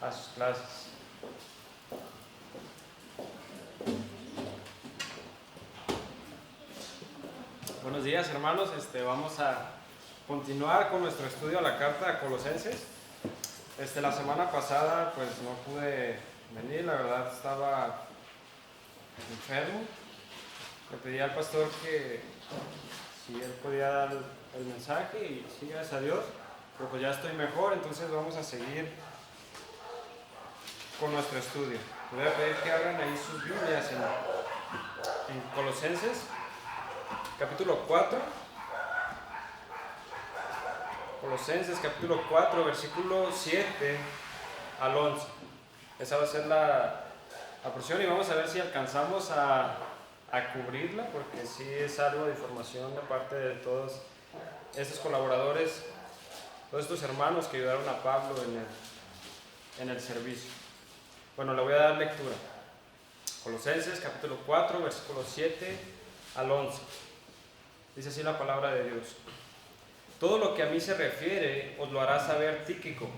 a sus clases. Buenos días, hermanos. Vamos a continuar con nuestro estudio a la carta a Colosenses. La semana pasada pues no pude venir, la verdad estaba enfermo. Le pedí al pastor que si él podía dar el mensaje y sí, gracias a Dios, pero pues ya estoy mejor, entonces vamos a seguir con nuestro estudio. Les voy a pedir que abran ahí sus Biblias en Colosenses, capítulo 4. Colosenses, capítulo 4, versículo 7 al 11. Esa va a ser la porción y vamos a ver si alcanzamos a cubrirla, porque sí es algo de información de parte de todos estos colaboradores, todos estos hermanos que ayudaron a Pablo en el servicio. Bueno, le voy a dar lectura. Colosenses capítulo 4, versículo 7 al 11. Dice así la palabra de Dios. Todo lo que a mí se refiere os lo hará saber Tíquico,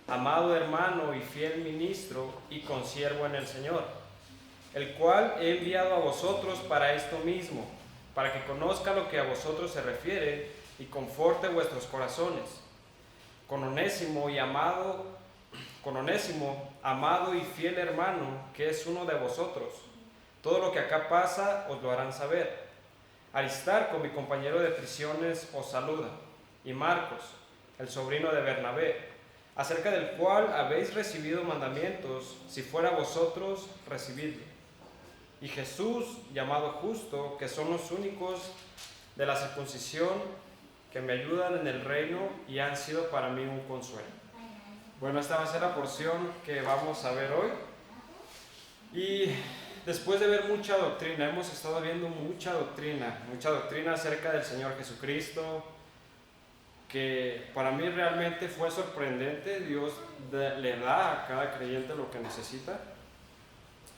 amado hermano y fiel ministro y consiervo en el Señor, el cual he enviado a vosotros para esto mismo, para que conozca lo que a vosotros se refiere y conforte vuestros corazones. Con Onésimo, amado y fiel hermano, que es uno de vosotros. Todo lo que acá pasa os lo harán saber. Aristarco, mi compañero de prisiones, os saluda, y Marcos, el sobrino de Bernabé, acerca del cual habéis recibido mandamientos, si fuera vosotros, recibidlo. Y Jesús, llamado Justo, que son los únicos de la circuncisión que me ayudan en el reino y han sido para mí un consuelo. Bueno, esta va a ser la porción que vamos a ver hoy. Y después de ver mucha doctrina, hemos estado viendo mucha doctrina acerca del Señor Jesucristo, que para mí realmente fue sorprendente. Dios le da a cada creyente lo que necesita.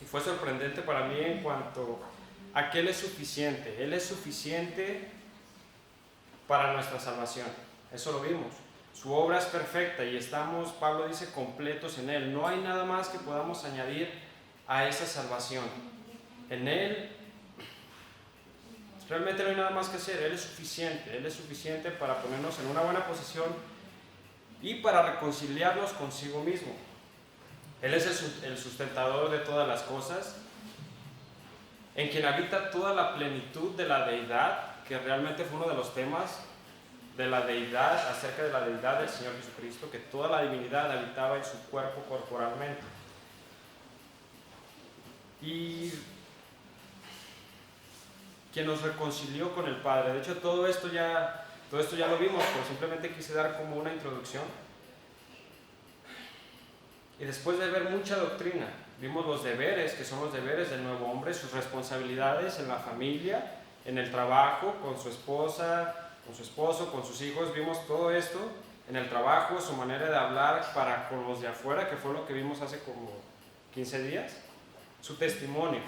Y fue sorprendente para mí en cuanto a que Él es suficiente. Él es suficiente para nuestra salvación. Eso lo vimos. Su obra es perfecta y estamos, Pablo dice, completos en Él. No hay nada más que podamos añadir a esa salvación. En Él realmente no hay nada más que hacer. Él es suficiente para ponernos en una buena posición y para reconciliarnos consigo mismo. Él es el sustentador de todas las cosas, en quien habita toda la plenitud de la deidad, que realmente fue uno de los temas de la deidad, acerca de la deidad del Señor Jesucristo, que toda la divinidad habitaba en su cuerpo corporalmente. Y quien nos reconcilió con el Padre. De hecho, todo esto ya lo vimos, pero simplemente quise dar como una introducción. Y después de ver mucha doctrina, vimos los deberes, que son los deberes del nuevo hombre, sus responsabilidades en la familia, en el trabajo, con su esposa, con su esposo, con sus hijos. Vimos todo esto en el trabajo, su manera de hablar para con los de afuera, que fue lo que vimos hace como 15 días. Su testimonio,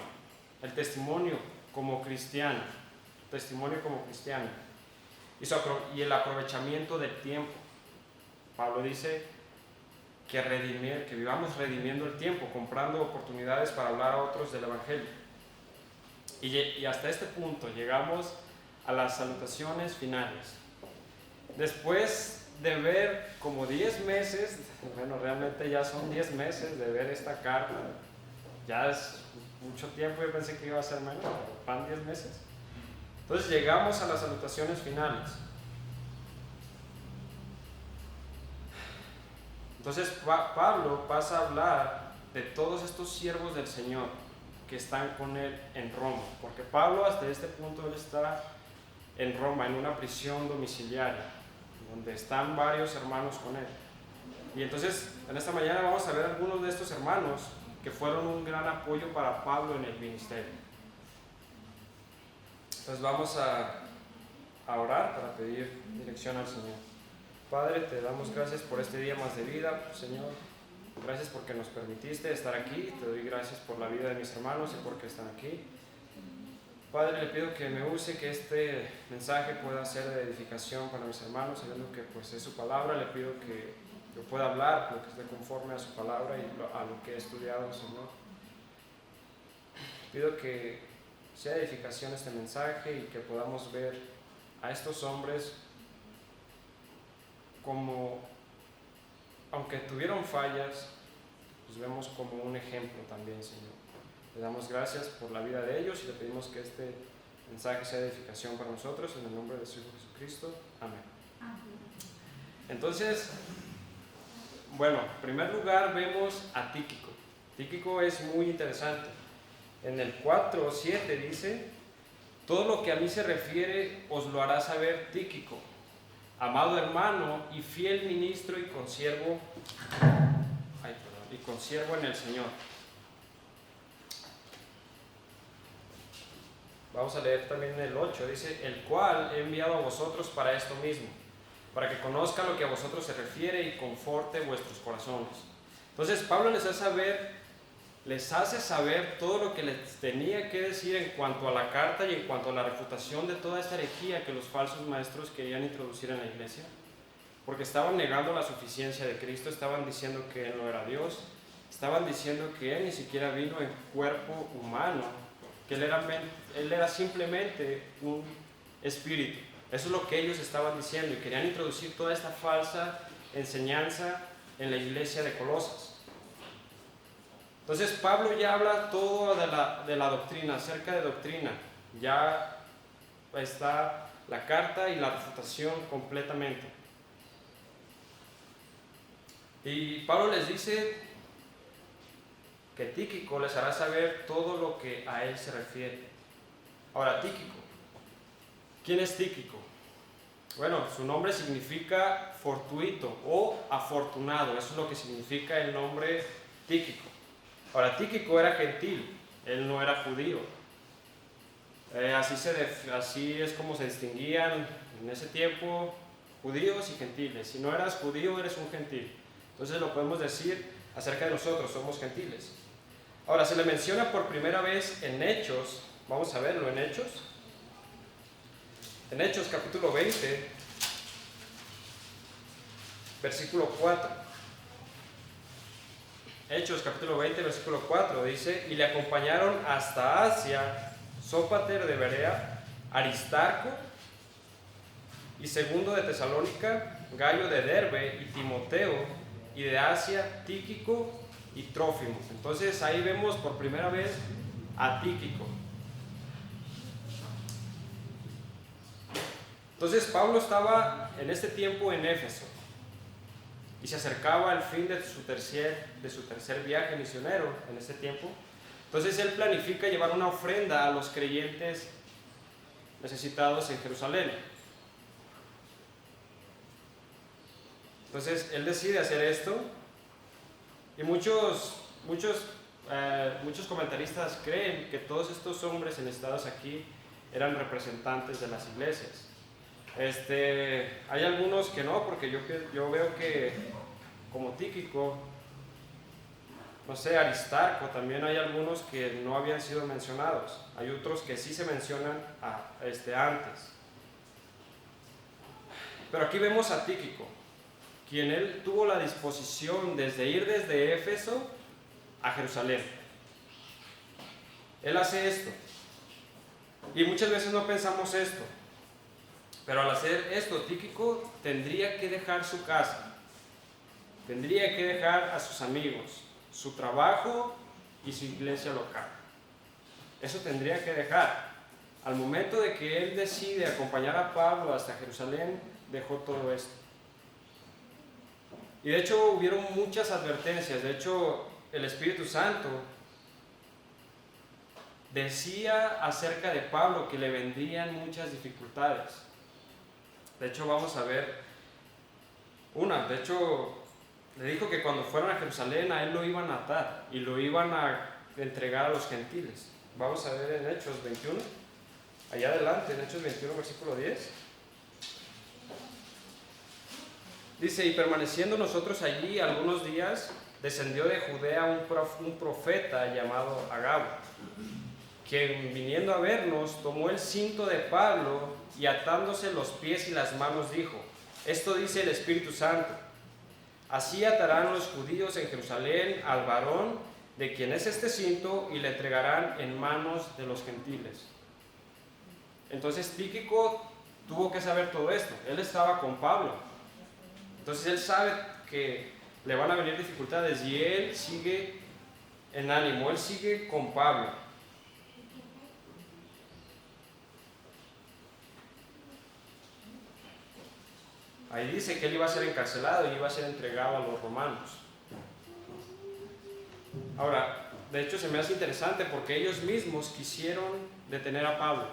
el testimonio como cristiano, y el aprovechamiento del tiempo. Pablo dice que vivamos redimiendo el tiempo, comprando oportunidades para hablar a otros del Evangelio. Y hasta este punto llegamos a las salutaciones finales. Después de ver como 10 meses, bueno, realmente ya son 10 meses de ver esta carta, ya es mucho tiempo. Yo pensé que iba a ser menos, pero van 10 meses. Entonces llegamos a las salutaciones finales. Entonces Pablo pasa a hablar de todos estos siervos del Señor que están con él en Roma, porque Pablo hasta este punto él está en Roma, en una prisión domiciliaria, donde están varios hermanos con él. Y entonces en esta mañana vamos a ver algunos de estos hermanos que fueron un gran apoyo para Pablo en el ministerio. Entonces vamos a orar para pedir dirección al Señor. Padre, te damos gracias por este día más de vida, Señor. Gracias porque nos permitiste estar aquí. Te doy gracias por la vida de mis hermanos y porque están aquí. Padre, le pido que me use, que este mensaje pueda ser de edificación para mis hermanos, sabiendo que pues es su palabra. Le pido que yo pueda hablar lo que esté conforme a su palabra y a lo que he estudiado, Señor. Pido que sea edificación este mensaje y que podamos ver a estos hombres como, aunque tuvieron fallas, los vemos como un ejemplo también, Señor. Le damos gracias por la vida de ellos y le pedimos que este mensaje sea de edificación para nosotros, en el nombre de su Hijo Jesucristo. Amén. Entonces, bueno, en primer lugar vemos a Tíquico. Tíquico es muy interesante. En el 4:7 dice: todo lo que a mí se refiere os lo hará saber Tíquico, amado hermano y fiel ministro y consiervo en el Señor. Vamos a leer también en el 8, dice: el cual he enviado a vosotros para esto mismo, para que conozca lo que a vosotros se refiere y conforte vuestros corazones. Entonces Pablo les hace saber todo lo que les tenía que decir en cuanto a la carta y en cuanto a la refutación de toda esta herejía que los falsos maestros querían introducir en la iglesia, porque estaban negando la suficiencia de Cristo, estaban diciendo que Él no era Dios, estaban diciendo que Él ni siquiera vino en cuerpo humano, que Él era simplemente un espíritu. Eso es lo que ellos estaban diciendo y querían introducir toda esta falsa enseñanza en la iglesia de Colosas. Entonces Pablo ya habla todo de la doctrina, acerca de doctrina. Ya está la carta y la refutación completamente. Y Pablo les dice que Tíquico les hará saber todo lo que a él se refiere. Ahora, Tíquico. ¿Quién es Tíquico? Bueno, su nombre significa fortuito o afortunado. Eso es lo que significa el nombre Tíquico. Ahora, Tíquico era gentil, él no era judío. Así es como se distinguían en ese tiempo judíos y gentiles. Si no eras judío, eres un gentil. Entonces lo podemos decir acerca de nosotros, somos gentiles. Ahora, se le menciona por primera vez en Hechos. Vamos a verlo en Hechos. En Hechos capítulo 20, versículo 4. Hechos capítulo 20, versículo 4 dice: y le acompañaron hasta Asia Sópater de Berea, Aristarco y Segundo de Tesalónica, Gallo de Derbe y Timoteo, y de Asia Tíquico y Trófimo. Entonces ahí vemos por primera vez a Tíquico. Entonces Pablo estaba en este tiempo en Éfeso y se acercaba al fin de su tercer viaje misionero en ese tiempo. Entonces él planifica llevar una ofrenda a los creyentes necesitados en Jerusalén. Entonces él decide hacer esto y muchos comentaristas creen que todos estos hombres enlistados aquí eran representantes de las iglesias. Hay algunos que no, porque yo veo que como Tíquico, no sé, Aristarco, también hay algunos que no habían sido mencionados. Hay otros que sí se mencionan antes. Pero aquí vemos a Tíquico, quien él tuvo la disposición de ir desde Éfeso a Jerusalén. Él hace esto. Y muchas veces no pensamos esto. Pero al hacer esto, Tíquico tendría que dejar su casa, tendría que dejar a sus amigos, su trabajo y su iglesia local. Eso tendría que dejar. Al momento de que él decide acompañar a Pablo hasta Jerusalén, dejó todo esto. Y de hecho hubieron muchas advertencias. De hecho, el Espíritu Santo decía acerca de Pablo que le vendrían muchas dificultades. De hecho, vamos a ver una. De hecho, le dijo que cuando fueran a Jerusalén a él lo iban a atar y lo iban a entregar a los gentiles. Vamos a ver en Hechos 21, allá adelante, en Hechos 21, versículo 10. Dice: y permaneciendo nosotros allí algunos días, descendió de Judea un profeta llamado Agabo, quien viniendo a vernos tomó el cinto de Pablo y atándose los pies y las manos dijo: esto dice el Espíritu Santo, Así atarán los judíos en Jerusalén al varón de quien es este cinto y le entregarán en manos de los gentiles. Entonces Tíquico tuvo que saber todo esto. Él estaba con Pablo. Entonces él sabe que le van a venir dificultades y él sigue en ánimo, él sigue con Pablo. Ahí dice que él iba a ser encarcelado y iba a ser entregado a los romanos. Ahora, de hecho se me hace interesante porque ellos mismos quisieron detener a Pablo.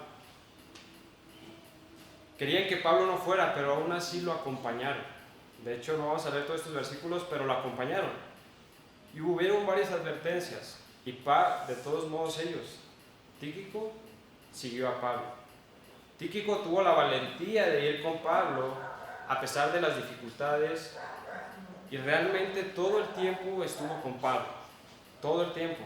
Querían que Pablo no fuera, pero aún así lo acompañaron. De hecho, no vamos a leer todos estos versículos, pero lo acompañaron. Y hubieron varias advertencias. Y de todos modos ellos, Tíquico siguió a Pablo. Tíquico tuvo la valentía de ir con Pablo a pesar de las dificultades. Y realmente todo el tiempo estuvo con Pablo. Todo el tiempo.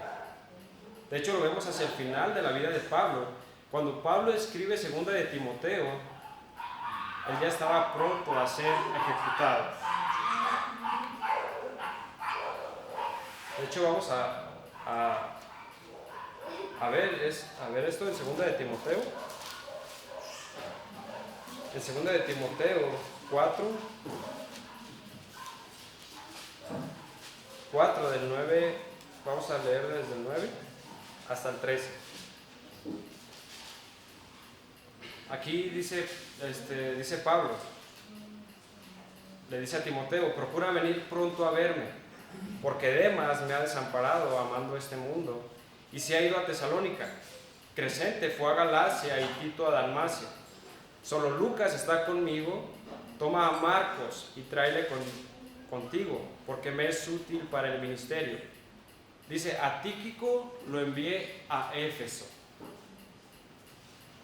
De hecho, lo vemos hacia el final de la vida de Pablo. Cuando Pablo escribe 2 de Timoteo, él ya estaba pronto a ser ejecutado. De hecho, vamos a ver esto en 2 de Timoteo. En 2 de Timoteo 4 del 9, vamos a leer desde el 9 hasta el 13. Aquí dice Pablo, le dice a Timoteo: procura venir pronto a verme, porque Demas me ha desamparado amando este mundo y se ha ido a Tesalónica. Crescente fue a Galacia y Tito a Dalmacia. Solo Lucas está conmigo. Toma a Marcos y tráele contigo, porque me es útil para el ministerio. Dice: a Tíquico lo envié a Éfeso.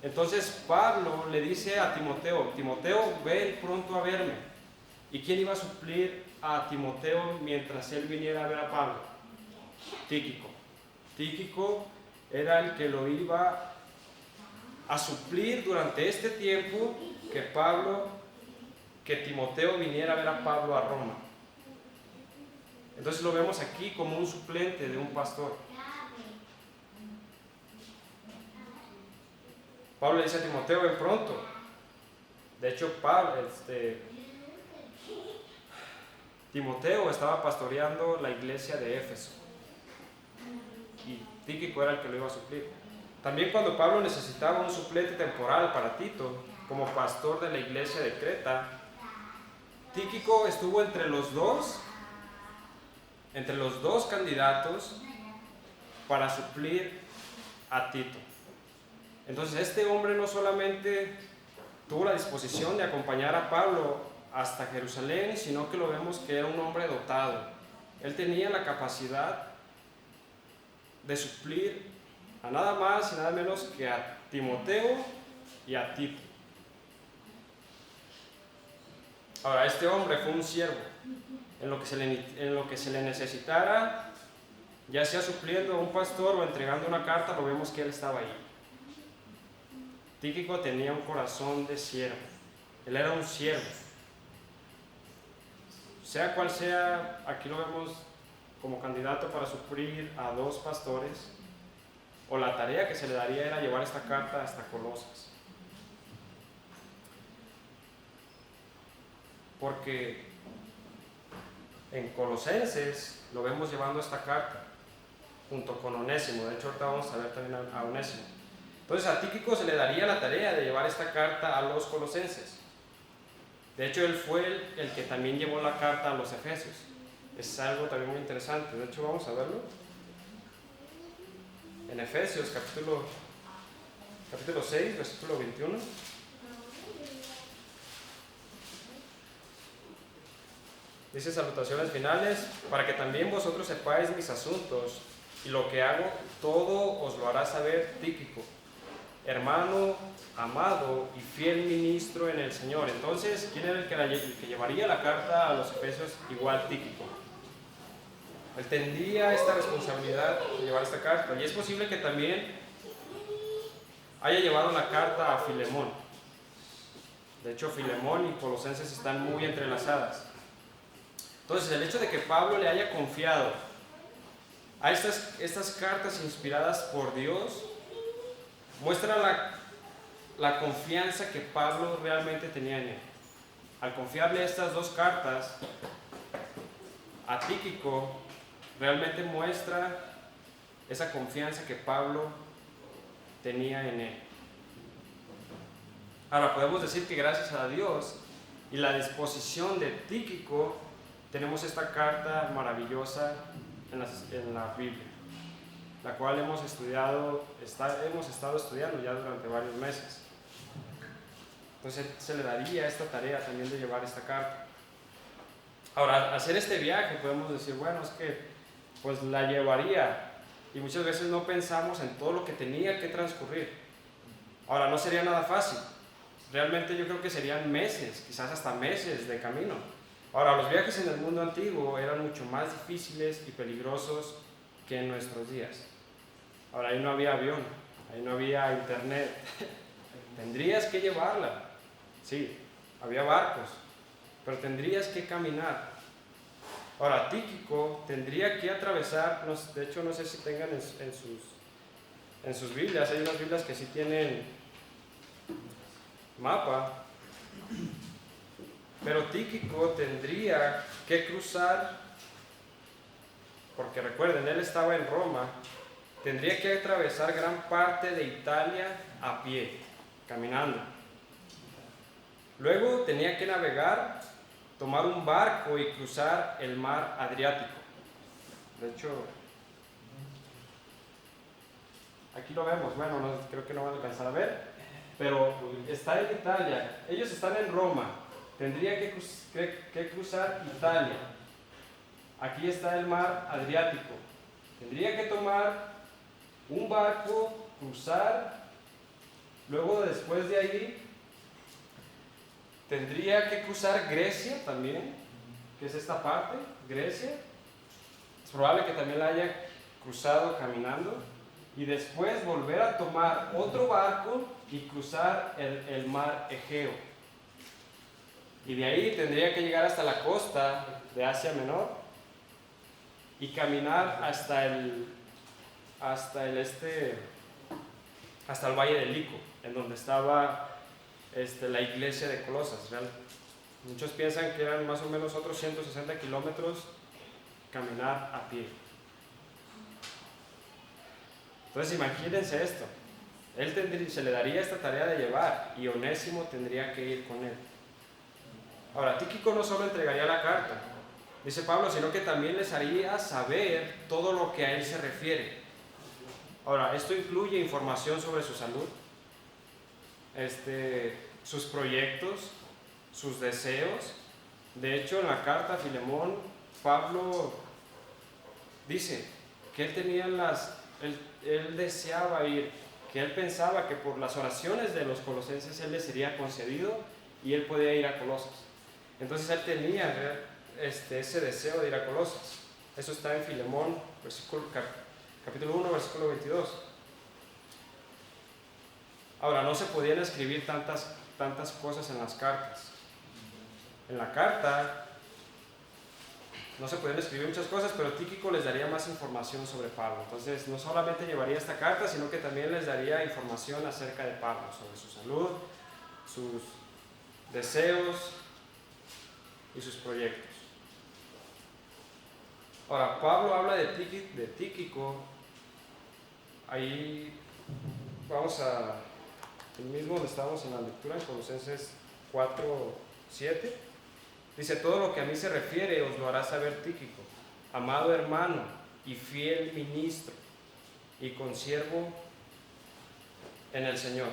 Entonces Pablo le dice a Timoteo: Timoteo, ven pronto a verme. ¿Y quién iba a suplir a Timoteo mientras él viniera a ver a Pablo? Tíquico. Tíquico era el que lo iba a suplir durante este tiempo que Timoteo viniera a ver a Pablo a Roma. Entonces lo vemos aquí como un suplente de un pastor. Pablo le dice a Timoteo: ven pronto. De hecho, Timoteo estaba pastoreando la iglesia de Éfeso y Tíquico era el que lo iba a suplir. También cuando Pablo necesitaba un suplente temporal para Tito como pastor de la iglesia de Creta, Tíquico estuvo entre los dos candidatos para suplir a Tito. Entonces este hombre no solamente tuvo la disposición de acompañar a Pablo hasta Jerusalén, sino que lo vemos que era un hombre dotado. Él tenía la capacidad de suplir a nada más y nada menos que a Timoteo y a Tito. Ahora, este hombre fue un siervo. En lo que se le necesitara, ya sea supliendo a un pastor o entregando una carta, lo vemos que él estaba ahí. Tíquico tenía un corazón de siervo. Él era un siervo. Sea cual sea, aquí lo vemos como candidato para suplir a 2 pastores, o la tarea que se le daría era llevar esta carta hasta Colosas. Porque en Colosenses lo vemos llevando esta carta junto con Onésimo. De hecho, ahorita vamos a ver también a Onésimo. Entonces a Tíquico se le daría la tarea de llevar esta carta a los colosenses. De hecho, él fue el que también llevó la carta a los efesios. Es algo también muy interesante. De hecho, vamos a verlo en Efesios capítulo 6, versículo 21. Dice: salutaciones finales, para que también vosotros sepáis mis asuntos, y lo que hago, todo os lo hará saber Tíquico, hermano amado y fiel ministro en el Señor. Entonces, ¿quién era el que llevaría la carta a los efesios? Igual Tíquico. Él tendría esta responsabilidad de llevar esta carta. Y es posible que también haya llevado la carta a Filemón. De hecho, Filemón y Colosenses están muy entrelazadas. Entonces, el hecho de que Pablo le haya confiado a estas cartas inspiradas por Dios muestra la confianza que Pablo realmente tenía en él. Al confiarle estas dos cartas a Tíquico, realmente muestra esa confianza que Pablo tenía en él. Ahora, podemos decir que gracias a Dios y la disposición de Tíquico, tenemos esta carta maravillosa en la Biblia, la cual hemos estado estudiando ya durante varios meses. Entonces se le daría esta tarea también de llevar esta carta. Ahora, al hacer este viaje podemos decir, bueno, es que pues la llevaría, y muchas veces no pensamos en todo lo que tenía que transcurrir. Ahora, no sería nada fácil. Realmente yo creo que serían meses, quizás hasta meses de camino. Ahora, los viajes en el mundo antiguo eran mucho más difíciles y peligrosos que en nuestros días. Ahora, ahí no había avión, ahí no había internet. Tendrías que llevarla. Sí, había barcos, pero tendrías que caminar. Ahora, Tíquico tendría que atravesar, de hecho no sé si tengan en sus Biblias, hay unas Biblias que sí tienen mapa, pero Tíquico tendría que cruzar, porque recuerden, él estaba en Roma, tendría que atravesar gran parte de Italia a pie, caminando. Luego tenía que navegar, tomar un barco y cruzar el mar Adriático. De hecho, aquí lo vemos, bueno, creo que no van a alcanzar a ver, pero está en Italia, ellos están en Roma, tendría que cruzar Italia. Aquí está el mar Adriático, tendría que tomar un barco, cruzar, luego después de ahí tendría que cruzar Grecia también, que es esta parte, Grecia. Es probable que también la haya cruzado caminando. Y después volver a tomar otro barco y cruzar el mar Egeo. Y de ahí tendría que llegar hasta la costa de Asia Menor y caminar hasta el Valle del Lico, en donde estaba la iglesia de Colosas. Muchos piensan que eran más o menos otros 160 kilómetros caminar a pie. Entonces imagínense esto, se le daría esta tarea de llevar y Onésimo tendría que ir con él. Ahora, Tíquico no solo entregaría la carta, dice Pablo, sino que también les haría saber todo lo que a él se refiere. Ahora, esto incluye información sobre su salud, sus proyectos, sus deseos. De hecho, en la carta a Filemón, Pablo dice que él deseaba ir, que él pensaba que por las oraciones de los colosenses él le sería concedido y él podía ir a Colosas. Entonces él tenía ese deseo de ir a Colosas. Eso está en Filemón, capítulo 1, versículo 22. Ahora, no se podían escribir tantas cosas en las cartas. En la carta no se podían escribir muchas cosas, pero Tíquico les daría más información sobre Pablo. Entonces, no solamente llevaría esta carta, sino que también les daría información acerca de Pablo, sobre su salud, sus deseos y sus proyectos. Ahora, Pablo habla de Tíquico. Ahí vamos el mismo donde estábamos en la lectura, en Colosenses 4:7. Dice, todo lo que a mí se refiere os lo hará saber Tíquico, amado hermano y fiel ministro y consiervo en el Señor.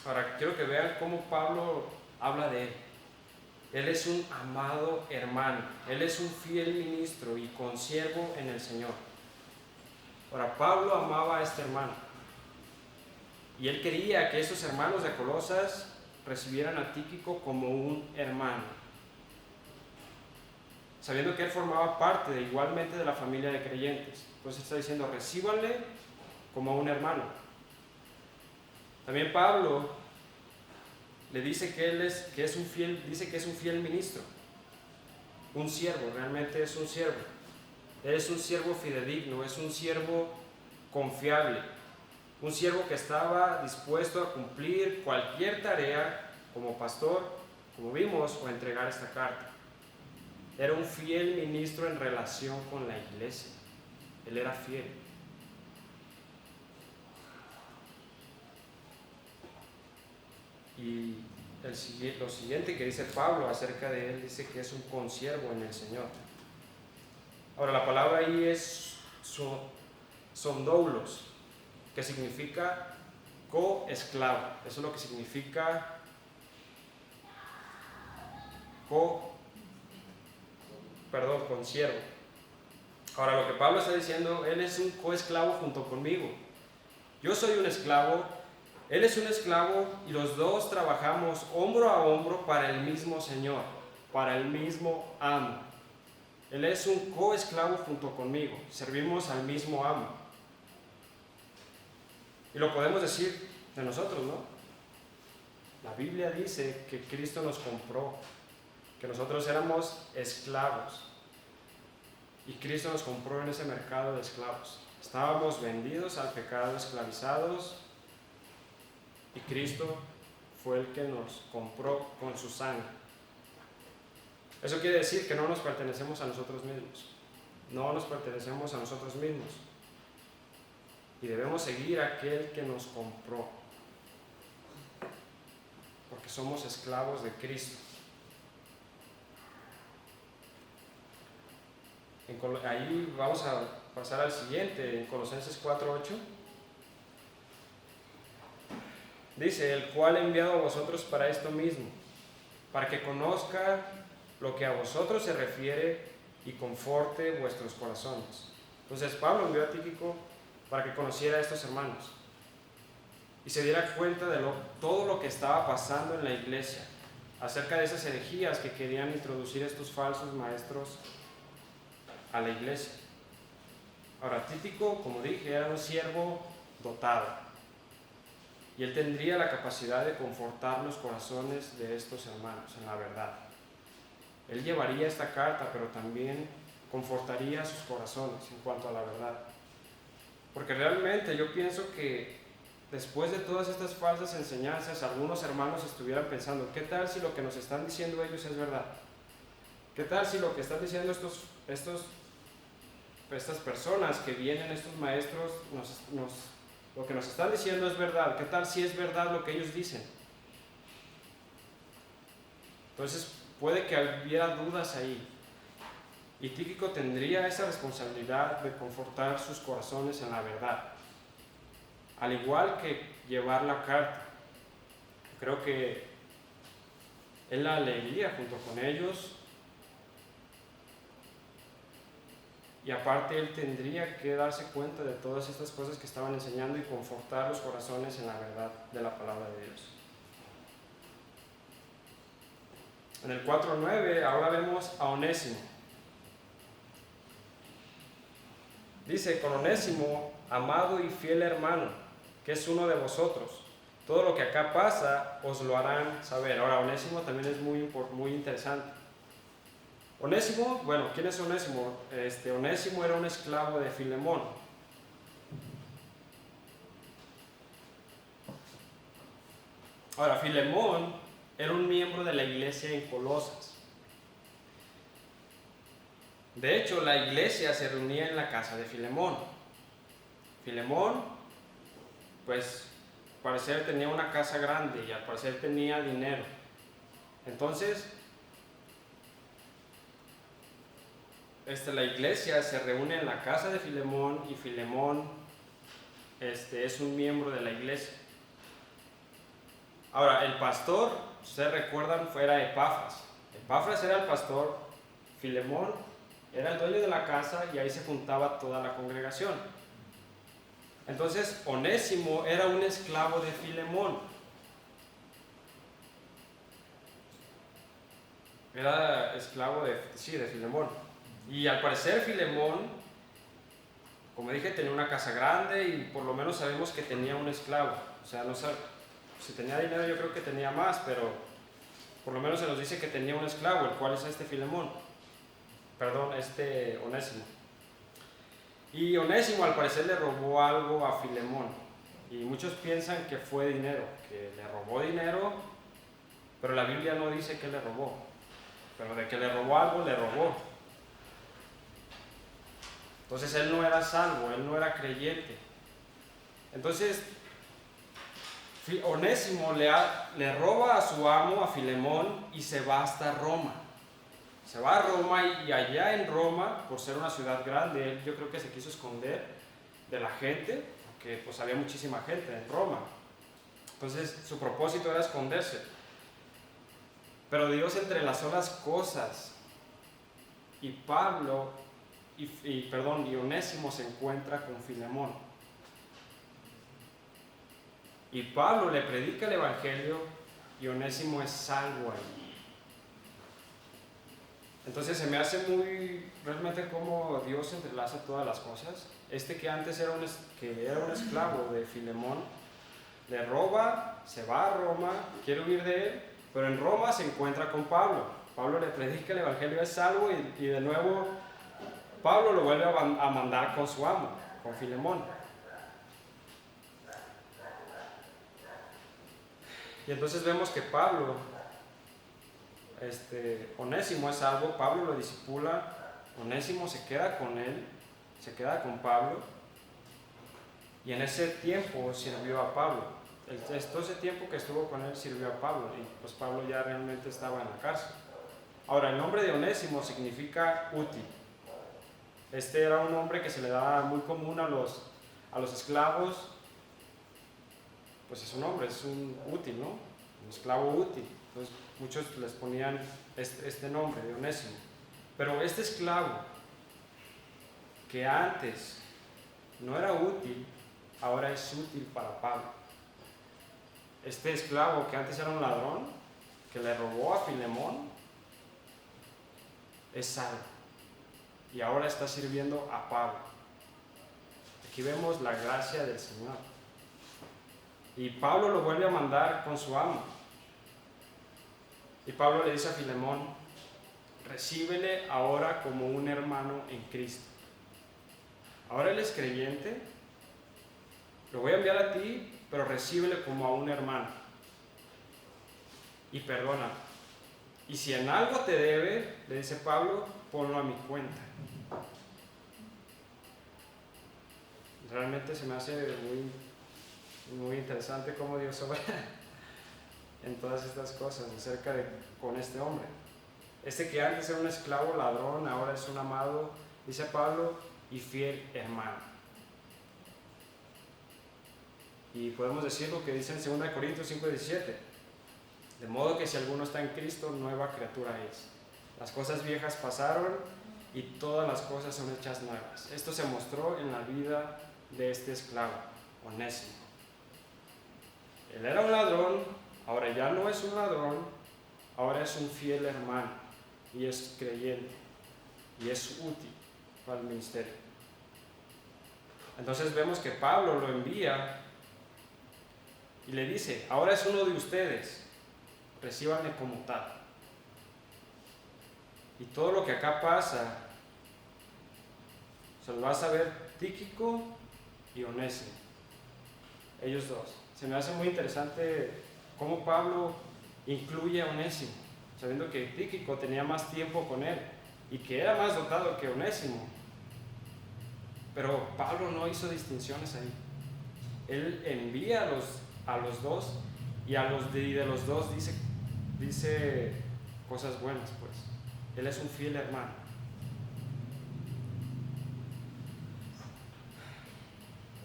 Ahora, quiero que vean cómo Pablo habla de él. Él es un amado hermano, él es un fiel ministro y consiervo en el Señor. Ahora, Pablo amaba a este hermano y él quería que esos hermanos de Colosas recibieran a Tíquico como un hermano, sabiendo que él formaba parte igualmente de la familia de creyentes. Entonces está diciendo, recíbanle como un hermano. También Pablo le dice que es un fiel ministro. un siervo, realmente es un siervo. Es un siervo fidedigno, es un siervo confiable, un siervo que estaba dispuesto a cumplir cualquier tarea como pastor, como vimos, o entregar esta carta. Era un fiel ministro en relación con la iglesia. Él era fiel. Y lo siguiente que dice Pablo acerca de él, dice que es un consiervo en el Señor. Ahora, la palabra ahí es sondoulos, que significa coesclavo. Eso es lo que significa consiervo. Ahora, lo que Pablo está diciendo, él es un coesclavo junto conmigo. Yo soy un esclavo, él es un esclavo y los dos trabajamos hombro a hombro para el mismo Señor, para el mismo amo. Él es un coesclavo junto conmigo, servimos al mismo amo. Y lo podemos decir de nosotros, ¿no? La Biblia dice que Cristo nos compró, que nosotros éramos esclavos. Y Cristo nos compró en ese mercado de esclavos. Estábamos vendidos al pecado, esclavizados, y Cristo fue el que nos compró con su sangre. Eso quiere decir que no nos pertenecemos a nosotros mismos. No nos pertenecemos a nosotros mismos. Y debemos seguir a aquel que nos compró. Porque somos esclavos de Cristo. Ahí vamos a pasar al siguiente, en Colosenses 4:8. Dice, el cual ha enviado a vosotros para esto mismo, para que conozca lo que a vosotros se refiere y conforte vuestros corazones. Entonces Pablo envió a Tíquico para que conociera a estos hermanos y se diera cuenta de todo lo que estaba pasando en la iglesia, acerca de esas herejías que querían introducir estos falsos maestros a la iglesia. Ahora, Tíquico, como dije, era un siervo dotado, y él tendría la capacidad de confortar los corazones de estos hermanos en la verdad. Él llevaría esta carta, pero también confortaría sus corazones en cuanto a la verdad. Porque realmente yo pienso que después de todas estas falsas enseñanzas, algunos hermanos estuvieran pensando, ¿qué tal si lo que nos están diciendo ellos es verdad? ¿Qué tal si lo que están diciendo estas personas que vienen, estos maestros, lo que nos están diciendo es verdad? ¿Qué tal si es verdad lo que ellos dicen? Entonces puede que hubiera dudas ahí. Y Tíquico tendría esa responsabilidad de confortar sus corazones en la verdad. Al igual que llevar la carta. Creo que él la leería junto con ellos. Y aparte él tendría que darse cuenta de todas estas cosas que estaban enseñando y confortar los corazones en la verdad de la palabra de Dios. En el 4:9 ahora vemos a Onésimo. Dice, con Onésimo, amado y fiel hermano, que es uno de vosotros. Todo lo que acá pasa os lo harán saber. Ahora, Onésimo también es muy interesante. Onésimo, bueno, ¿quién es Onésimo? Onésimo era un esclavo de Filemón. Ahora, Filemón era un miembro de la iglesia en Colosas. De hecho, la iglesia se reunía en la casa de Filemón. Filemón, pues, al parecer tenía una casa grande y al parecer tenía dinero. Entonces, la iglesia se reúne en la casa de Filemón y Filemón es un miembro de la iglesia. Ahora, el pastor, ustedes recuerdan, era Epafras. Epafras era el pastor, Filemón era el dueño de la casa y ahí se juntaba toda la congregación. Entonces, Onésimo era un esclavo de Filemón. Era esclavo de Filemón. Y al parecer Filemón, como dije, tenía una casa grande y por lo menos sabemos que tenía un esclavo. O sea, no sé, si tenía dinero yo creo que tenía más, pero por lo menos se nos dice que tenía un esclavo, el cual es Filemón. Onésimo. Y Onésimo al parecer le robó algo a Filemón. Y muchos piensan que fue dinero, que le robó dinero, pero la Biblia no dice que le robó. Pero de que le robó algo, le robó. Entonces él no era salvo, él no era creyente. Entonces Onésimo le roba a su amo, a Filemón, y se va hasta Roma. Se va a Roma y allá en Roma, por ser una ciudad grande, él yo creo que se quiso esconder de la gente, porque pues había muchísima gente en Roma. Entonces su propósito era esconderse. Pero Dios entrelazó las cosas y y Onésimo se encuentra con Filemón. Y Pablo le predica el evangelio y Onésimo es salvo ahí. Entonces se me hace muy realmente cómo Dios entrelaza todas las cosas. Que antes era un esclavo de Filemón, le roba, se va a Roma, quiere huir de él, pero en Roma se encuentra con Pablo. Pablo le predica el evangelio, es salvo y de nuevo Pablo lo vuelve a mandar con su amo, con Filemón. Y entonces vemos que Onésimo es salvo, Pablo lo discipula, Onésimo se queda con él, se queda con Pablo, y en ese tiempo sirvió a Pablo. Todo ese tiempo que estuvo con él sirvió a Pablo, y pues Pablo ya realmente estaba en la cárcel. Ahora, el nombre de Onésimo significa útil. Era un nombre que se le daba muy común a los esclavos. Pues es un nombre, es un útil, ¿no? Un esclavo útil. Entonces muchos les ponían este nombre de Onésimo. Pero este esclavo, que antes no era útil, ahora es útil para Pablo. Este esclavo que antes era un ladrón, que le robó a Filemón, es salvo. Y ahora está sirviendo a Pablo. Aquí vemos la gracia del Señor. Y Pablo lo vuelve a mandar con su amo. Y Pablo le dice a Filemón, recíbele ahora como un hermano en Cristo. Ahora él es creyente, lo voy a enviar a ti, pero recíbele como a un hermano. Y perdona. Y si en algo te debe, le dice Pablo, ponlo a mi cuenta. Realmente se me hace muy interesante cómo Dios obra en todas estas cosas con este hombre. Que antes era un esclavo ladrón, ahora es un amado, dice Pablo, y fiel hermano. Y podemos decir lo que dice en 2 Corintios 5:17. De modo que si alguno está en Cristo, nueva criatura es. Las cosas viejas pasaron y todas las cosas son hechas nuevas. Esto se mostró en la vida de este esclavo, Onésimo. Él era un ladrón, ahora ya no es un ladrón, ahora es un fiel hermano y es creyente y es útil para el ministerio. Entonces vemos que Pablo lo envía y le dice, ahora es uno de ustedes, recíbanle como tal. Y todo lo que acá pasa se lo va a saber Tíquico y Onésimo, ellos dos. Se me hace muy interesante cómo Pablo incluye a Onésimo, sabiendo que Tíquico tenía más tiempo con él y que era más dotado que Onésimo. Pero Pablo no hizo distinciones ahí. Él envía a los dos y de los dos dice cosas buenas, pues. Él es un fiel hermano.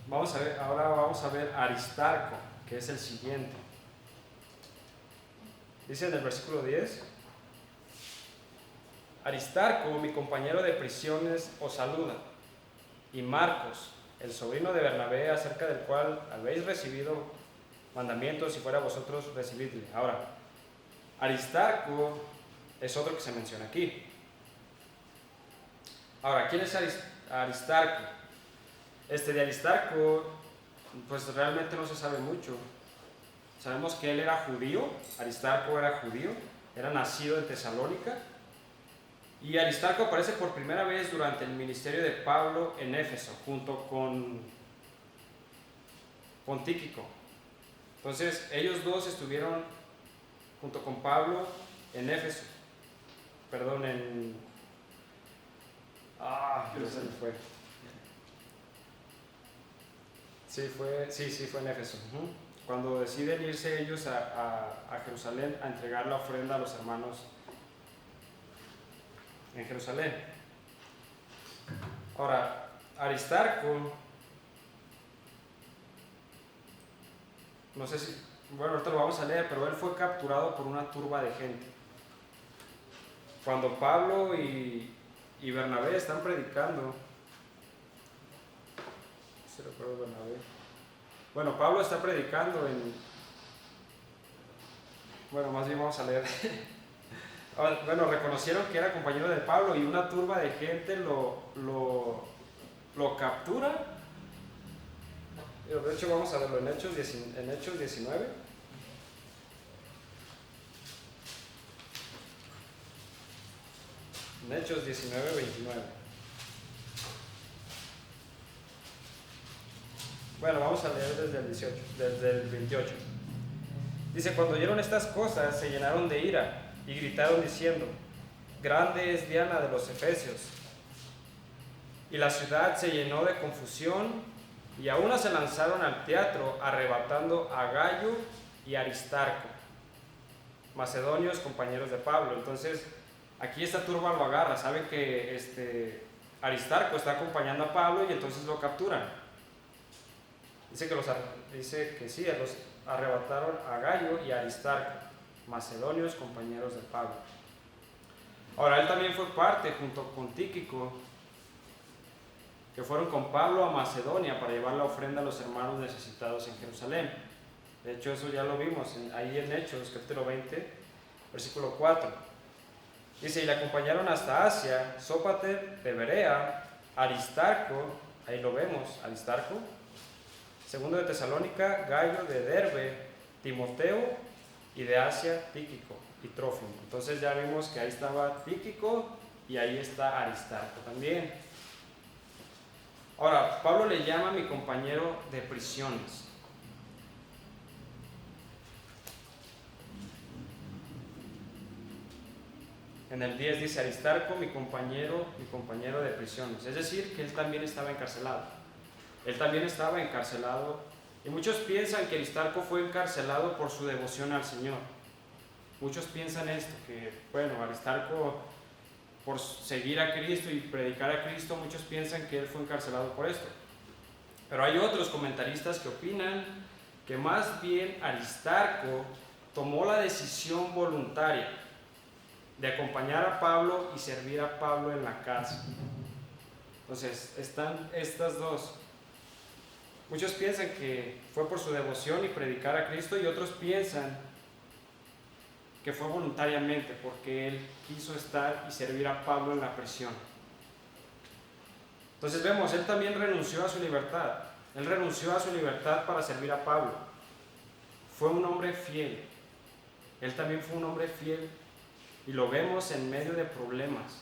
Ahora vamos a ver Aristarco, que es el siguiente. Dice en el versículo 10, Aristarco, mi compañero de prisiones, os saluda, y Marcos, el sobrino de Bernabé, acerca del cual habéis recibido mandamientos, si fuera vosotros, recibidle. Ahora, Aristarco es otro que se menciona aquí. Ahora, ¿quién es Aristarco? De Aristarco, pues realmente no se sabe mucho. Sabemos que él era judío, Aristarco era judío, era nacido en Tesalónica, Y Aristarco aparece por primera vez durante el ministerio de Pablo en Éfeso, junto con Tíquico. Entonces, ellos dos estuvieron junto con Pablo en Éfeso. Perdón, ya se me fue. Sí, fue en Éfeso. Cuando deciden irse ellos a Jerusalén a entregar la ofrenda a los hermanos en Jerusalén. Ahora, Aristarco, no sé si, bueno, ahorita lo vamos a leer, pero él fue capturado por una turba de gente. Cuando Pablo y Bernabé están predicando, ¿se recuerda Bernabé? Bueno, Pablo está predicando bueno, más bien vamos a leer. Bueno, reconocieron que era compañero de Pablo y una turba de gente lo captura. De hecho, vamos a verlo en Hechos 19. En Hechos 19, 29. Bueno, vamos a leer desde el 28. Dice: cuando oyeron estas cosas, se llenaron de ira y gritaron diciendo: grande es Diana de los Efesios. Y la ciudad se llenó de confusión, y a una se lanzaron al teatro, arrebatando a Gayo y Aristarco, macedonios, compañeros de Pablo. Entonces, aquí esta turba lo agarra, saben que Aristarco está acompañando a Pablo y entonces lo capturan. Dice que sí, los arrebataron a Gayo y a Aristarco, macedonios, compañeros de Pablo. Ahora, él también fue parte, junto con Tíquico, que fueron con Pablo a Macedonia para llevar la ofrenda a los hermanos necesitados en Jerusalén. De hecho, eso ya lo vimos ahí en Hechos, capítulo 20, versículo 4. Dice: y le acompañaron hasta Asia, Sópater de Berea, Aristarco, ahí lo vemos, Aristarco, segundo de Tesalónica, Gayo de Derbe, Timoteo, y de Asia, Tíquico y Trófimo. Entonces ya vimos que ahí estaba Tíquico y ahí está Aristarco también. Ahora, Pablo le llama a mi compañero de prisiones. En el 10 dice: Aristarco, mi compañero de prisiones. Es decir, que él también estaba encarcelado. Y muchos piensan que Aristarco fue encarcelado por su devoción al Señor. Muchos piensan esto, que bueno, Aristarco, por seguir a Cristo y predicar a Cristo, muchos piensan que él fue encarcelado por esto. Pero hay otros comentaristas que opinan que más bien Aristarco tomó la decisión voluntaria de acompañar a Pablo y servir a Pablo en la cárcel. Entonces, están estas dos. Muchos piensan que fue por su devoción y predicar a Cristo, y otros piensan que fue voluntariamente porque él quiso estar y servir a Pablo en la prisión. Entonces vemos, él también renunció a su libertad. Él renunció a su libertad para servir a Pablo. Fue un hombre fiel. Él también fue un hombre fiel, y lo vemos en medio de problemas.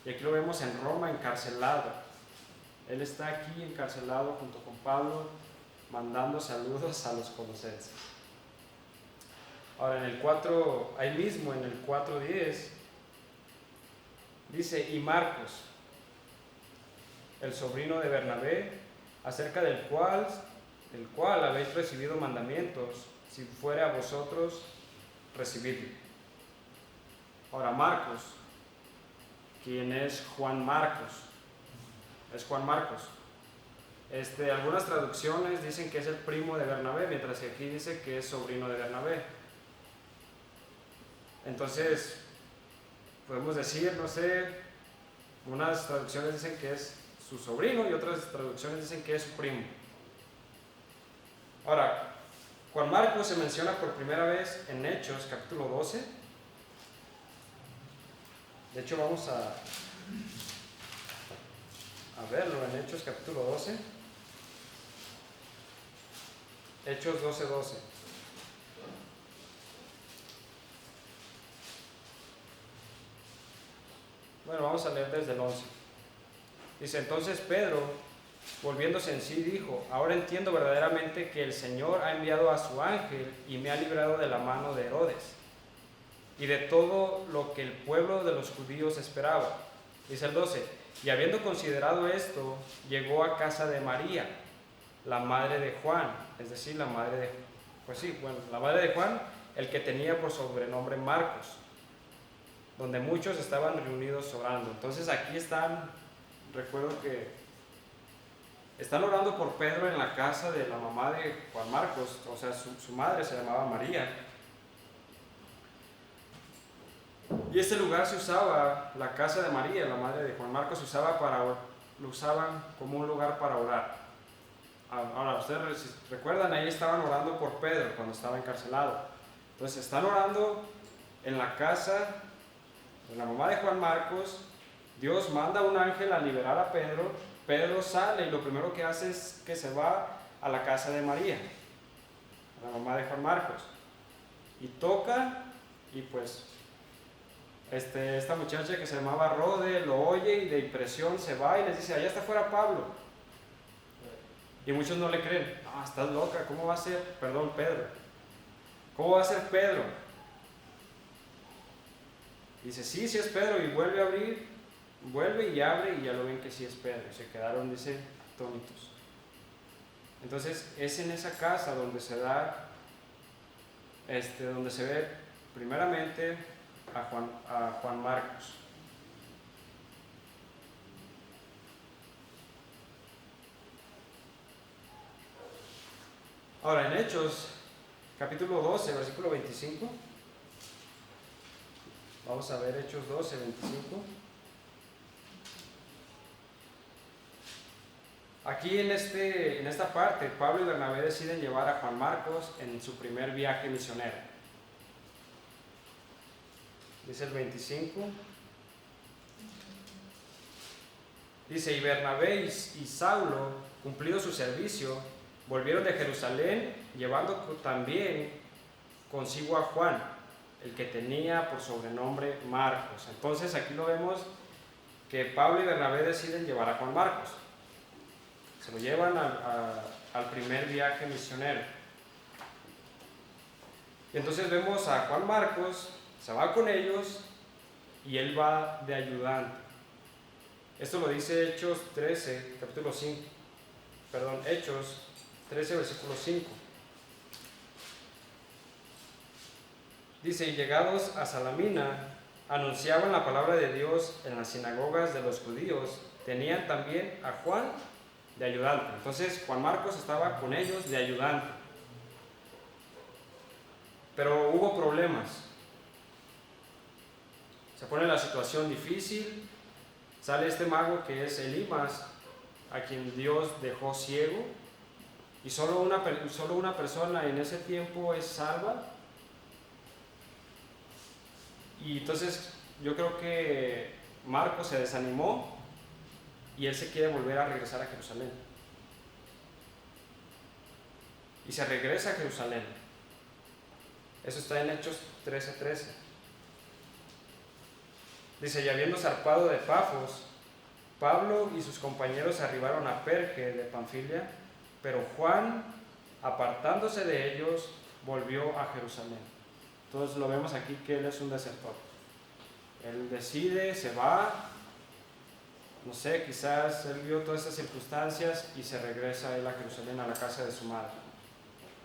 Y aquí lo vemos en Roma, encarcelado. Él está aquí encarcelado junto con Pablo, mandando saludos a los colosenses. Ahora en el 4, ahí mismo en el 4:10, dice: y Marcos, el sobrino de Bernabé, acerca del cual habéis recibido mandamientos, si fuere a vosotros, recibidlo. Ahora Marcos, ¿quién es Juan Marcos? Es Juan Marcos. Algunas traducciones dicen que es el primo de Bernabé, mientras que aquí dice que es sobrino de Bernabé. Entonces, podemos decir, no sé, unas traducciones dicen que es su sobrino y otras traducciones dicen que es su primo. Ahora, Juan Marcos se menciona por primera vez en Hechos, capítulo 12. De hecho, vamos a verlo en Hechos, capítulo 12. Hechos 12:12. Bueno, vamos a leer desde el 11. Dice, entonces Pedro, volviéndose en sí, dijo, ahora entiendo verdaderamente que el Señor ha enviado a su ángel y me ha librado de la mano de Herodes y de todo lo que el pueblo de los judíos esperaba. Dice el 12, y habiendo considerado esto, llegó a casa de María, la madre de Juan, es decir, la madre de Juan, el que tenía por sobrenombre Marcos, donde muchos estaban reunidos orando. Entonces aquí están, recuerdo que están orando por Pedro en la casa de la mamá de Juan Marcos, o sea, su madre se llamaba María. Y este lugar se usaba, la casa de María, la madre de Juan Marcos, lo usaban como un lugar para orar. Ahora, ustedes si recuerdan, ahí estaban orando por Pedro cuando estaba encarcelado. Entonces están orando en la casa de la mamá de Juan Marcos. Dios manda a un ángel a liberar a Pedro. Pedro sale y lo primero que hace es que se va a la casa de María, la mamá de Juan Marcos, y toca, y pues esta muchacha que se llamaba Rode lo oye y de impresión se va y les dice, allá está afuera Pablo. Y muchos no le creen, no, estás loca, ¿cómo va a ser? Perdón, Pedro. ¿Cómo va a ser Pedro? Dice, sí es Pedro, y vuelve a abrir, vuelve y abre y ya lo ven que sí es Pedro. Y se quedaron, dice, atónitos. Entonces es en esa casa donde se da, donde se ve primeramente a Juan Marcos. Ahora en Hechos, capítulo 12, versículo 25. Vamos a ver Hechos 12, 25. Aquí en esta parte, Pablo y Bernabé deciden llevar a Juan Marcos en su primer viaje misionero. Dice el 25. Dice, y Bernabé y Saulo, cumplido su servicio, volvieron de Jerusalén, llevando también consigo a Juan, el que tenía por sobrenombre Marcos. Entonces aquí lo vemos que Pablo y Bernabé deciden llevar a Juan Marcos. Se lo llevan al primer viaje misionero. Y entonces vemos a Juan Marcos, se va con ellos y él va de ayudante. Esto lo dice Hechos 13, capítulo 5. Hechos 13, versículo 5. Dice, y llegados a Salamina, anunciaban la palabra de Dios en las sinagogas de los judíos. Tenían también a Juan de ayudante. Entonces Juan Marcos estaba con ellos de ayudante. Pero hubo problemas. Se pone la situación difícil. Sale este mago que es Elimas, a quien Dios dejó ciego. Y solo una persona en ese tiempo es salva. Y entonces yo creo que Marcos se desanimó y él se quiere volver a regresar a Jerusalén. Y se regresa a Jerusalén. Eso está en Hechos 13:13. Dice, y habiendo zarpado de Pafos, Pablo y sus compañeros arribaron a Perge de Panfilia, pero Juan, apartándose de ellos, volvió a Jerusalén. Entonces lo vemos aquí que él es un desertor. Él decide, se va, no sé, quizás él vio todas estas circunstancias y se regresa él a Jerusalén, a la casa de su madre,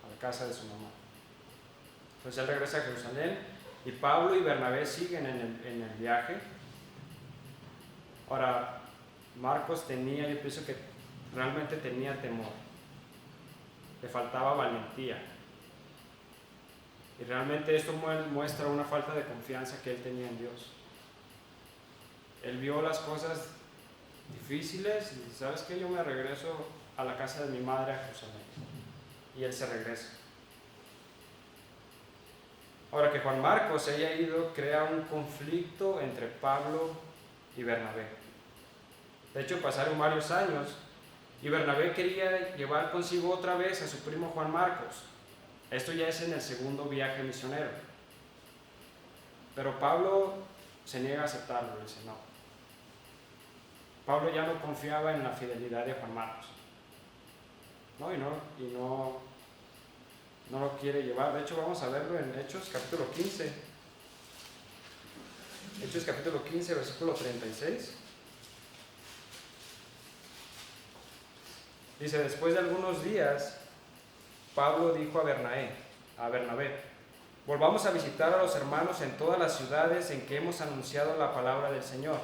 a la casa de su mamá. Entonces él regresa a Jerusalén y Pablo y Bernabé siguen en el viaje. Ahora, Marcos yo pienso que realmente tenía temor, le faltaba valentía. Y realmente esto muestra una falta de confianza que él tenía en Dios. Él vio las cosas difíciles y dice, ¿sabes qué? Yo me regreso a la casa de mi madre a Jerusalén. Y él se regresa. Ahora que Juan Marcos haya ido, crea un conflicto entre Pablo y Bernabé. De hecho, pasaron varios años y Bernabé quería llevar consigo otra vez a su primo Juan Marcos. Esto ya es en el segundo viaje misionero. Pero Pablo se niega a aceptarlo, dice no. Pablo ya no confiaba en la fidelidad de Juan Marcos, ¿no? No lo quiere llevar. De hecho, vamos a verlo en Hechos capítulo 15. Hechos capítulo 15, versículo 36. Dice: después de algunos días, Pablo dijo a Bernabé: volvamos a visitar a los hermanos en todas las ciudades en que hemos anunciado la palabra del Señor,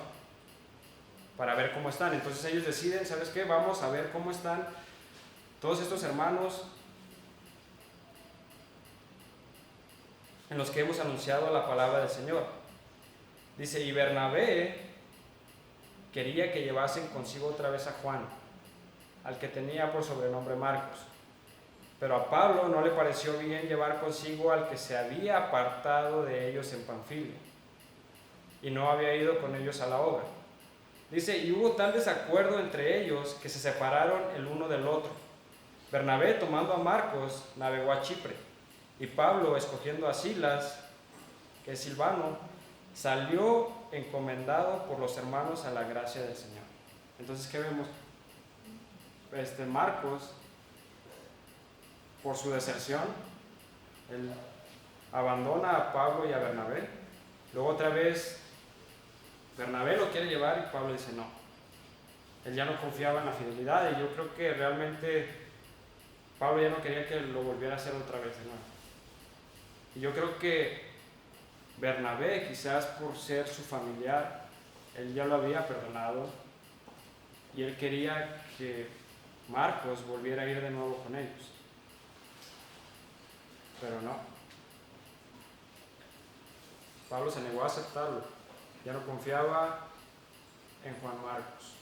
para ver cómo están. Entonces ellos deciden, ¿sabes qué? Vamos a ver cómo están todos estos hermanos en los que hemos anunciado la palabra del Señor. Dice: y Bernabé quería que llevasen consigo otra vez a Juan, al que tenía por sobrenombre Marcos. Pero a Pablo no le pareció bien llevar consigo al que se había apartado de ellos en Panfilia y no había ido con ellos a la obra. Dice: y hubo tal desacuerdo entre ellos que se separaron el uno del otro. Bernabé, tomando a Marcos, navegó a Chipre, y Pablo, escogiendo a Silas, que es Silvano, salió encomendado por los hermanos a la gracia del Señor. Entonces, ¿qué vemos? Marcos, por su deserción, él abandona a Pablo y a Bernabé. Luego otra vez Bernabé lo quiere llevar y Pablo dice no. Él ya no confiaba en la fidelidad, y yo creo que realmente Pablo ya no quería que lo volviera a hacer otra vez de nuevo. Y yo creo que Bernabé, quizás por ser su familiar, él ya lo había perdonado y él quería que Marcos volviera a ir de nuevo con ellos. Pero no. Pablo se negó a aceptarlo. Ya no confiaba en Juan Marcos.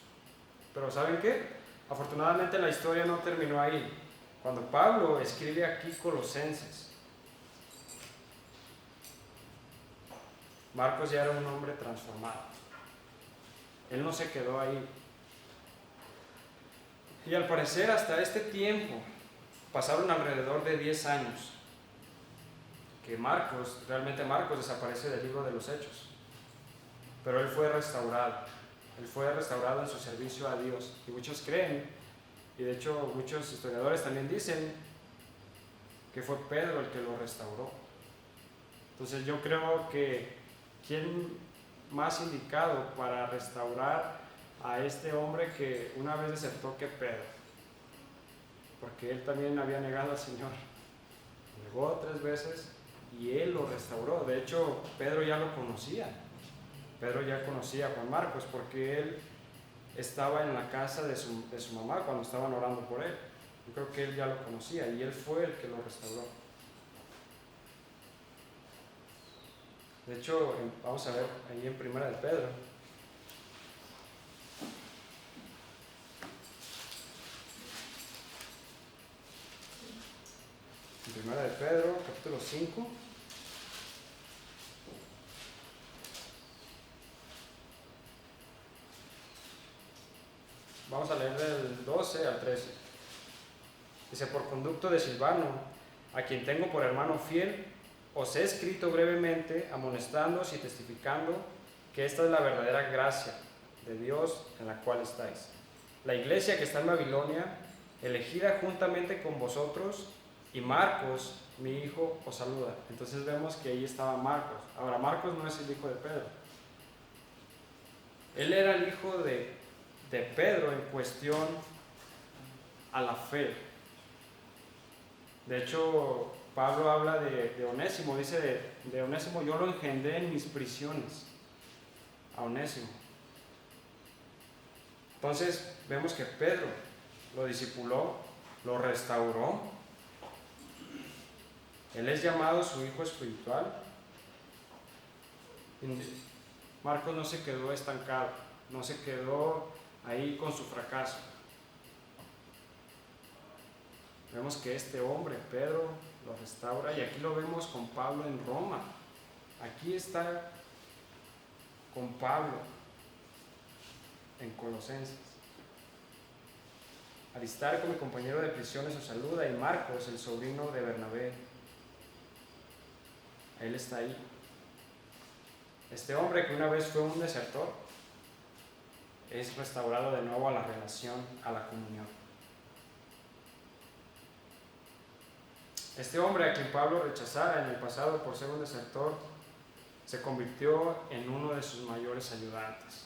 Pero ¿saben qué? Afortunadamente la historia no terminó ahí. Cuando Pablo escribe aquí Colosenses, Marcos ya era un hombre transformado. Él no se quedó ahí. Y al parecer hasta este tiempo pasaron alrededor de 10 años que realmente Marcos desaparece del libro de los Hechos. Pero él fue restaurado. Él fue restaurado en su servicio a Dios. Y muchos creen, y de hecho muchos historiadores también dicen, que fue Pedro el que lo restauró. Entonces yo creo que ¿quién más indicado para restaurar a este hombre que una vez desertó que Pedro? Porque él también había negado al Señor. Negó 3 veces y él lo restauró. De hecho, Pedro ya lo conocía. Pedro ya conocía a Juan Marcos porque él estaba en la casa de su mamá cuando estaban orando por él. Yo creo que él ya lo conocía y él fue el que lo restauró. De hecho, vamos a ver ahí en Primera de Pedro. En Primera de Pedro, capítulo 5. Vamos a leer del 12 al 13. Dice: por conducto de Silvano, a quien tengo por hermano fiel, os he escrito brevemente, amonestándoos y testificando que esta es la verdadera gracia de Dios en la cual estáis. La iglesia que está en Babilonia, elegida juntamente con vosotros, y Marcos, mi hijo, os saluda. Entonces vemos que ahí estaba Marcos. Ahora, Marcos no es el hijo de Pedro. Él era el hijo de Pedro en cuestión a la fe. De hecho, Pablo habla de Onésimo, dice de Onésimo: yo lo engendré en mis prisiones, a Onésimo. Entonces vemos que Pedro lo discipuló, lo restauró. Él es llamado su hijo espiritual. Marcos no se quedó estancado, no se quedó ahí con su fracaso. Vemos que este hombre, Pedro, lo restaura, y aquí lo vemos con Pablo en Roma. Aquí está con Pablo en Colosenses. Aristarco, mi compañero de prisiones, os saluda, y Marcos, el sobrino de Bernabé. Él está ahí. Este hombre que una vez fue un desertor, es restaurado de nuevo a la relación, a la comunión. Este hombre a quien Pablo rechazara en el pasado por ser un desertor, se convirtió en uno de sus mayores ayudantes.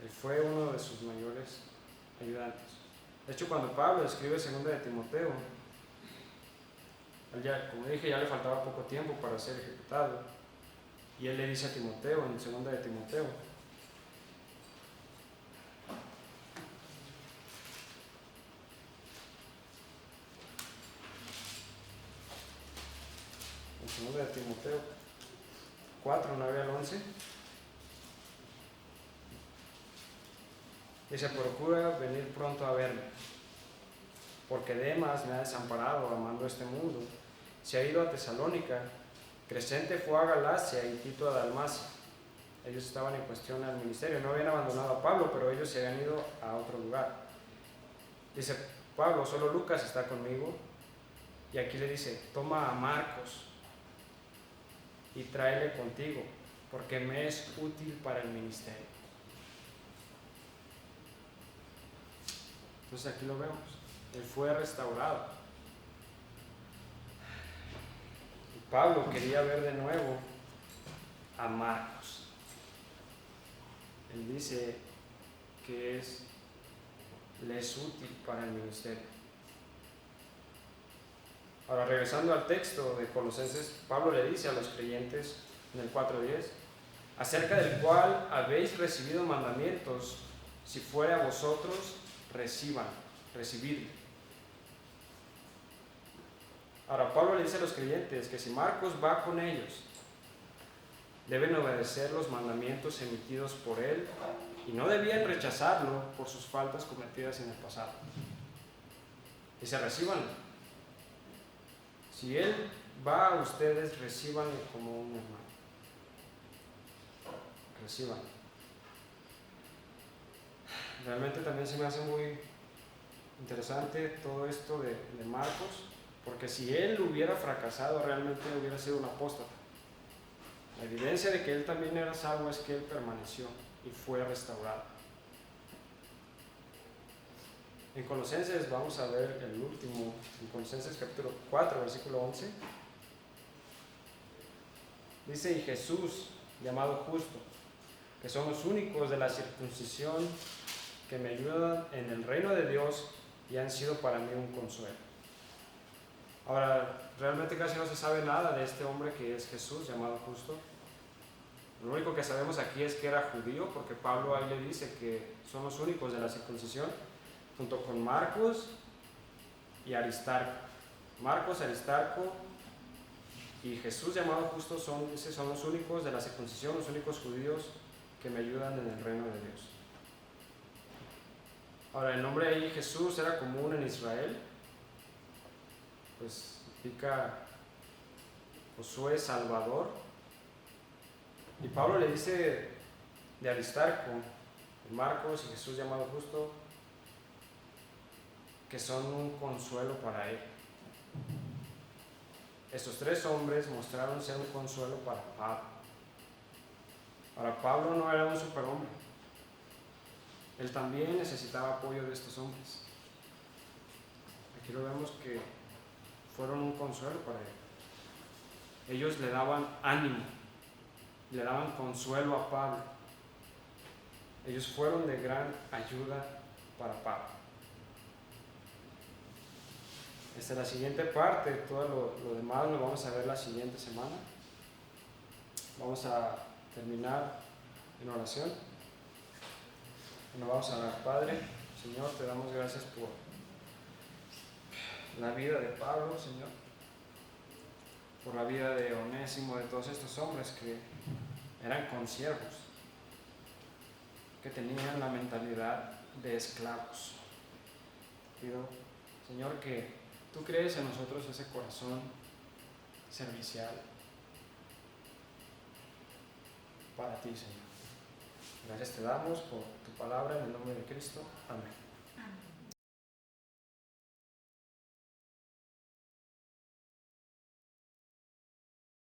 Él fue uno de sus mayores ayudantes. De hecho, cuando Pablo escribe 2 de Timoteo, como dije, ya le faltaba poco tiempo para ser ejecutado. Y él le dice a Timoteo, en 2 de Timoteo, en 2 de Timoteo 4, 9 al 11, dice: procura venir pronto a verme, porque Demas me ha desamparado amando este mundo. Se ha ido a Tesalónica, Crescente fue a Galacia y Tito a Dalmacia. Ellos estaban en cuestión al ministerio, no habían abandonado a Pablo, pero ellos se habían ido a otro lugar. Dice Pablo: solo Lucas está conmigo. Y aquí le dice: toma a Marcos y tráele contigo, porque me es útil para el ministerio. Entonces aquí lo vemos, él fue restaurado. Y Pablo quería ver de nuevo a Marcos. Él dice que le es útil para el ministerio. Ahora, regresando al texto de Colosenses, Pablo le dice a los creyentes en el 4:10, acerca del cual habéis recibido mandamientos, si fuere a vosotros, recibidlo. Ahora, Pablo le dice a los creyentes que si Marcos va con ellos, deben obedecer los mandamientos emitidos por él y no debían rechazarlo por sus faltas cometidas en el pasado. Dice: recíbanlo. Si él va a ustedes, recíbanlo como un hermano. Recíbanlo. Realmente también se me hace muy interesante todo esto de Marcos, porque si él hubiera fracasado, realmente hubiera sido un apóstata. La evidencia de que él también era salvo es que él permaneció y fue restaurado. En Colosenses vamos a ver el último, en Colosenses capítulo 4, versículo 11. Dice: y Jesús, llamado justo, que son los únicos de la circuncisión que me ayudan en el reino de Dios y han sido para mí un consuelo. Ahora, realmente casi no se sabe nada de este hombre que es Jesús, llamado justo. Lo único que sabemos aquí es que era judío, porque Pablo ahí le dice que son los únicos de la circuncisión, junto con Marcos y Aristarco. Marcos, Aristarco y Jesús, llamado justo, son los únicos de la circuncisión, los únicos judíos que me ayudan en el reino de Dios. Ahora, el nombre ahí Jesús era común en Israel, pues significa Josué, Salvador. Y Pablo le dice de Aristarco, Marcos y Jesús, llamado justo, que son un consuelo para él. Estos tres hombres mostraron ser un consuelo para Pablo. Ahora, Pablo no era un superhombre. Él también necesitaba apoyo de estos hombres. Aquí lo vemos que fueron un consuelo para él. Ellos le daban ánimo, le daban consuelo a Pablo. Ellos fueron de gran ayuda para Pablo. Esta es la siguiente parte, todo lo demás lo vamos a ver la siguiente semana. Vamos a terminar en oración. Nos vamos a orar. Padre, Señor, te damos gracias por la vida de Pablo, Señor, por la vida de Onésimo, de todos estos hombres que eran consiervos, que tenían la mentalidad de esclavos. Pido, Señor, que tú crees en nosotros ese corazón servicial para ti, Señor. Gracias te damos por tu palabra en el nombre de Cristo. Amén.